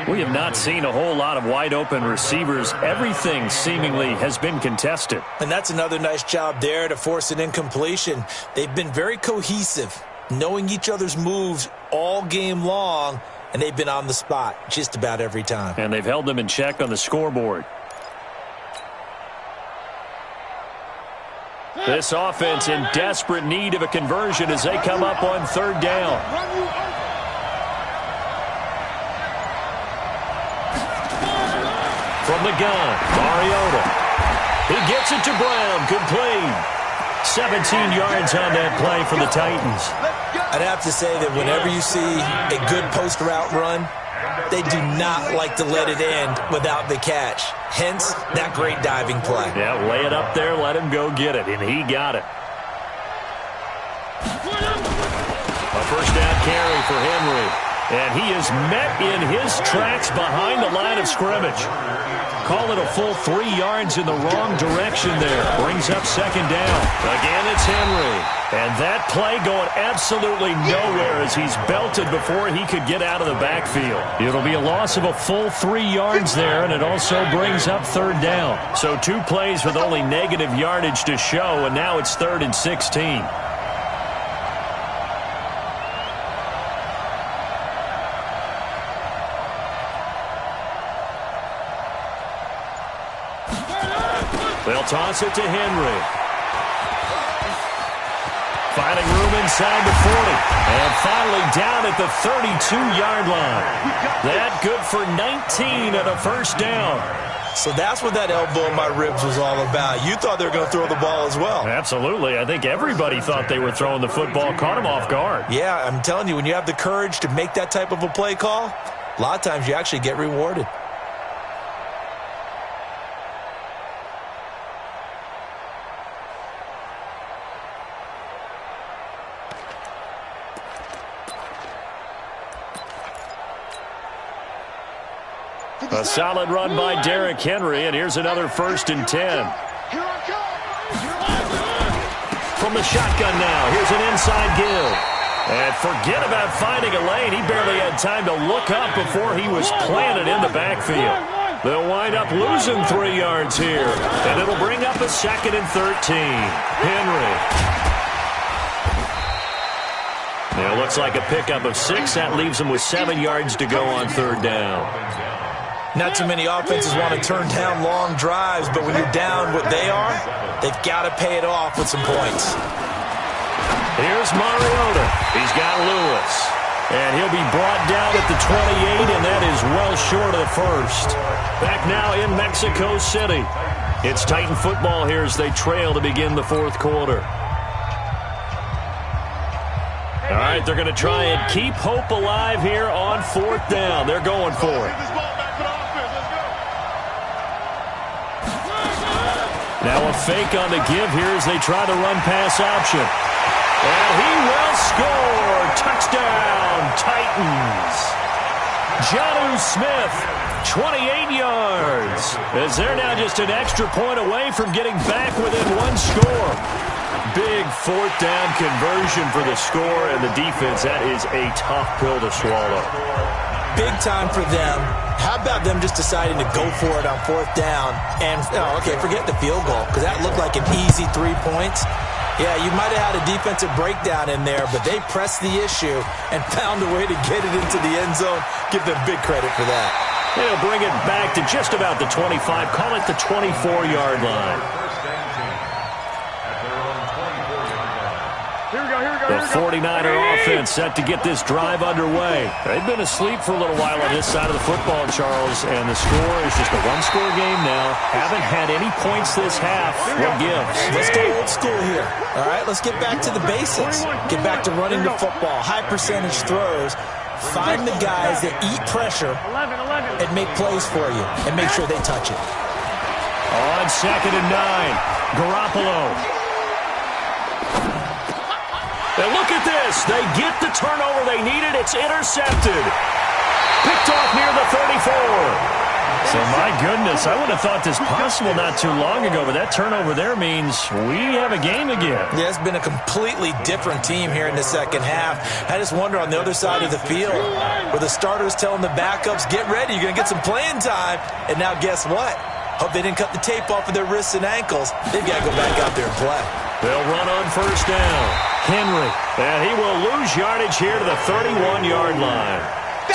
We have not seen a whole lot of wide-open receivers. Everything seemingly has been contested. And that's another nice job there to force an incompletion. They've been very cohesive, knowing each other's moves all game long, and they've been on the spot just about every time. And they've held them in check on the scoreboard. This offense in desperate need of a conversion as they come up on third down. From the gun, Mariota. He gets it to Brown, complete. 17 yards on that play for the Titans. I'd have to say that whenever you see a good post route run, they do not like to let it end without the catch. Hence, that great diving play. Yeah, lay it up there, let him go get it, and he got it. A first down carry for Henry, and he is met in his tracks behind the line of scrimmage. Call it a full 3 yards in the wrong direction there. Brings up second down. Again, it's Henry. And that play going absolutely nowhere as he's belted before he could get out of the backfield. It'll be a loss of a full 3 yards there, and it also brings up third down. So 2 plays with only negative yardage to show, and now it's 3rd and 16. They'll toss it to Henry. Finding room inside the 40. And finally down at the 32-yard line. That good for 19 and a first down. So that's what that elbow in my ribs was all about. You thought they were going to throw the ball as well. Absolutely. I think everybody thought they were throwing the football. Caught him off guard. Yeah, I'm telling you, when you have the courage to make that type of a play call, a lot of times you actually get rewarded. A solid run by Derrick Henry, and here's another 1st and 10. From the shotgun now, here's an inside give. And forget about finding a lane. He barely had time to look up before he was planted in the backfield. They'll wind up losing 3 yards here, and it'll bring up a 2nd and 13. Henry. Now, it looks like a pickup of 6. That leaves him with 7 yards to go on third down. Not too many offenses want to turn down long drives, but when you're down what they are, they've got to pay it off with some points. Here's Mariota. He's got Lewis. And he'll be brought down at the 28, and that is well short of the first. Back now in Mexico City. It's Titan football here as they trail to begin the 4th quarter. All right, they're going to try and keep hope alive here on 4th down. They're going for it. Now a fake on the give here as they try to run pass option. And he will score. Touchdown, Titans. Jonnu Smith, 28 yards. As they're now just an extra point away from getting back within 1 score. Big 4th down conversion for the score, and the defense, that is a tough pill to swallow. Big time for them. How about them just deciding to go for it on 4th down? And, forget the field goal, because that looked like an easy 3 points. Yeah, you might have had a defensive breakdown in there, but they pressed the issue and found a way to get it into the end zone. Give them big credit for that. He'll bring it back to just about the 25. Call it the 24-yard line. The 49er offense set to get this drive underway. They've been asleep for a little while on this side of the football, Charles, and the score is just a one-score game now. Haven't had any points this half. What gives? Let's go old school here. All right, let's get back to the basics. Get back to running the football, high-percentage throws. Find the guys that eat pressure and make plays for you and make sure they touch it. On 2nd and 9, Garoppolo. And look at this. They get the turnover they needed. It's intercepted. Picked off near the 34. So, my goodness, I would have thought this possible not too long ago, but that turnover there means we have a game again. Yeah, it's been a completely different team here in the second half. I just wonder on the other side of the field where the starters telling the backups, get ready, you're going to get some playing time. And now guess what? Hope they didn't cut the tape off of their wrists and ankles. They've got to go back out there and play. They'll run on 1st down. Henry, and he will lose yardage here to the 31-yard line.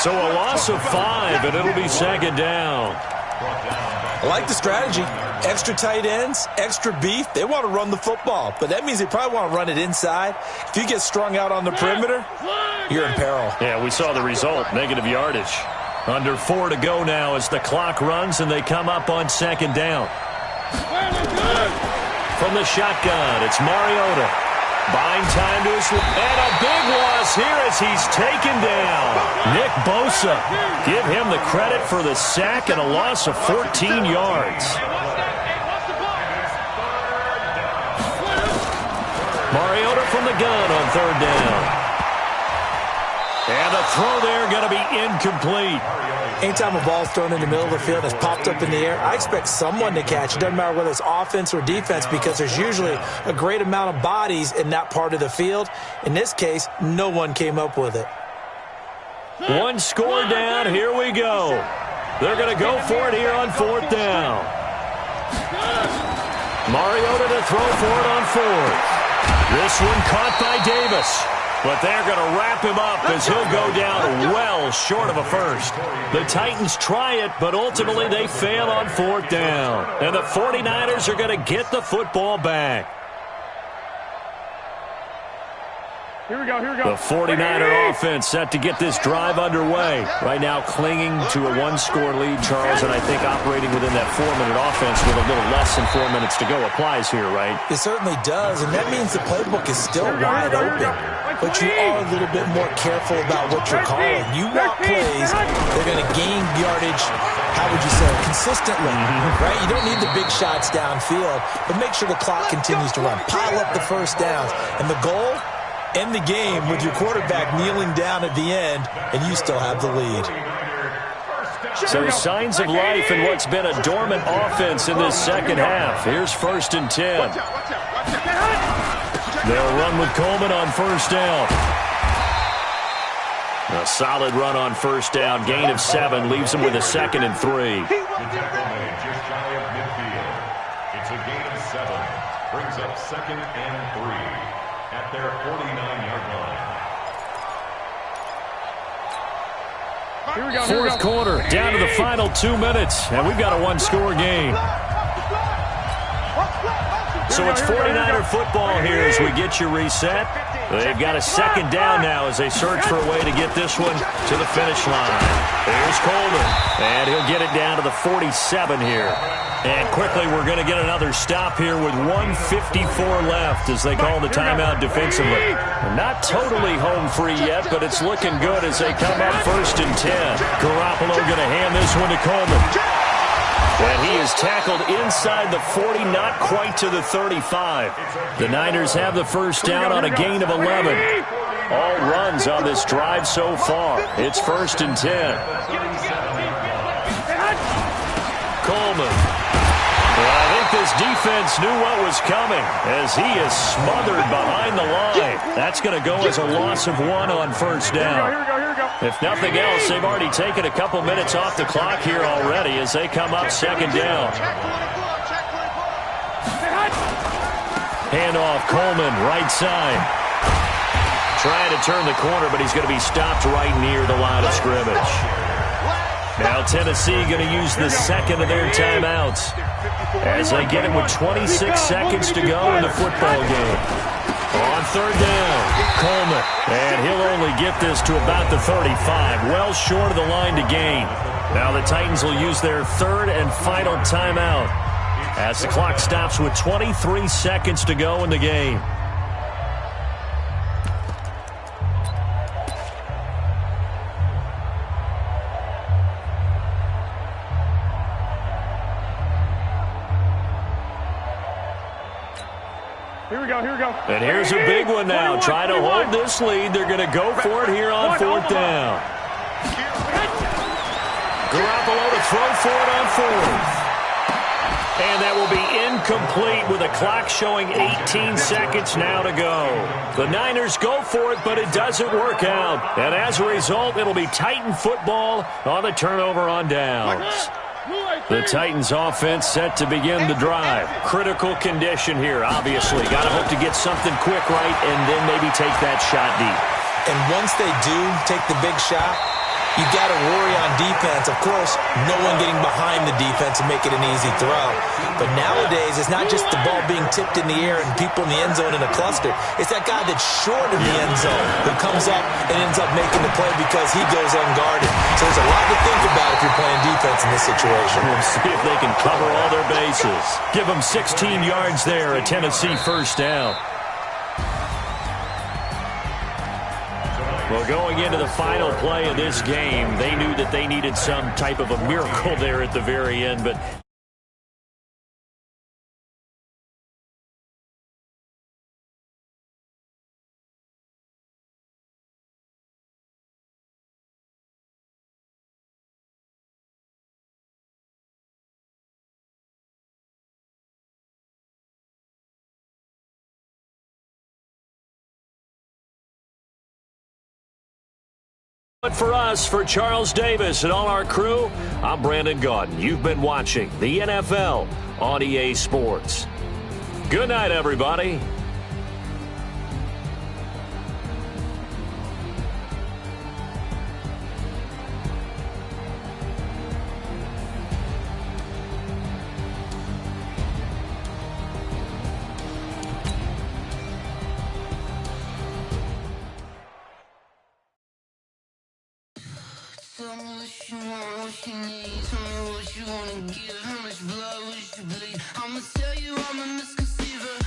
So a loss of 5, and it'll be 2nd down. I like the strategy. Extra tight ends, extra beef. They want to run the football, but that means they probably want to run it inside. If you get strung out on the perimeter, you're in peril. Yeah, we saw the result, negative yardage. Under 4 to go now as the clock runs, and they come up on 2nd down. From the shotgun, it's Mariota. Buying time to his left. And a big loss here as he's taken down. Nick Bosa. Give him the credit for the sack and a loss of 14 yards. Mariota from the gun on 3rd down. And the throw there going to be incomplete. Anytime a ball's thrown in the middle of the field and it's popped up in the air, I expect someone to catch. It doesn't matter whether it's offense or defense because there's usually a great amount of bodies in that part of the field. In this case, no one came up with it. One score down. Here we go. They're going to go for it here on 4th down. Mariota to throw for it on 4th. This one caught by Davis. But they're going to wrap him up as he'll go down well short of a first. The Titans try it, but ultimately they fail on 4th down. And the 49ers are going to get the football back. Here we go, here we go. The 49er offense set to get this drive underway. Right now clinging to a one-score lead, Charles, and I think operating within that 4-minute offense with a little less than 4 minutes to go applies here, right? It certainly does, and that means the playbook is still wide open. But you are a little bit more careful about what you're calling. You want plays, they're going to gain yardage, how would you say, consistently, right? You don't need the big shots downfield, but make sure the clock continues to run. Pile up the first downs, and the goal, end the game with your quarterback kneeling down at the end, and you still have the lead. So signs of life in what's been a dormant offense in this second half. Here's 1st and 10. They'll run with Coleman on 1st down. A solid run on 1st down. Gain of 7 leaves them with a 2nd and 3. The tackle made just shy of midfield. It's a gain of 7. Brings up 2nd and 3 at their 49-yard line. Here we go, Fourth quarter, down to the final 2 minutes, and we've got a one-score game. So it's 49er football here as we get you reset. They've got a 2nd down now as they search for a way to get this one to the finish line. Here's Coleman, and he'll get it down to the 47 here. And quickly, we're going to get another stop here with 1:54 left as they call the timeout defensively. Not totally home free yet, but it's looking good as they come up 1st and 10. Garoppolo going to hand this one to Coleman. And he is tackled inside the 40, not quite to the 35. The Niners have the 1st down on a gain of 11. All runs on this drive so far. It's 1st and 10. Coleman. Well, I think this defense knew what was coming as he is smothered behind the line. That's going to go as a loss of 1 on 1st down. If nothing else, they've already taken a couple minutes off the clock here already as they come up 2nd down. Handoff, Coleman, right side. Trying to turn the corner, but he's going to be stopped right near the line of scrimmage. Now Tennessee going to use the second of their timeouts as they get it with 26 seconds to go in the football game. On third down, Coleman. And he'll only get this to about the 35, well short of the line to gain. Now the Titans will use their third and final timeout as the clock stops with 23 seconds to go in the game. Here we go, here we go. And here's a big one now. Try to hold this lead. They're going to go for it here on fourth down. Garoppolo to throw for it on fourth. And that will be incomplete with a clock showing 18 seconds now to go. The Niners go for it, but it doesn't work out. And as a result, it'll be Titan football on the turnover on downs. The Titans offense set to begin the drive. Critical condition here, obviously. Got to hope to get something quick right and then maybe take that shot deep. And once they do take the big shot, you got to worry on defense. Of course, no one getting behind the defense and make it an easy throw. But nowadays, it's not just the ball being tipped in the air and people in the end zone in a cluster. It's that guy that's short of the end zone who comes up and ends up making the play because he goes unguarded. So there's a lot to think about if you're playing defense in this situation. We'll see if they can cover all their bases. Give them 16 yards there, a Tennessee first down. Well, going into the final play of this game, they knew that they needed some type of a miracle there at the very end, but for us, for Charles Davis and all our crew, I'm Brandon Gaudin. You've been watching the NFL on EA Sports. Good night, everybody. Tell me what you want, what you need. Tell me what you wanna give. How much blood would you bleed? I'ma tell you I'm a misconceiver.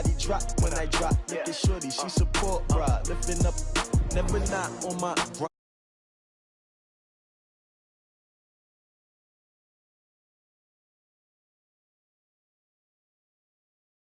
body drop when I drop. Look at shorty, she support, bruh. Lifting up, never not on my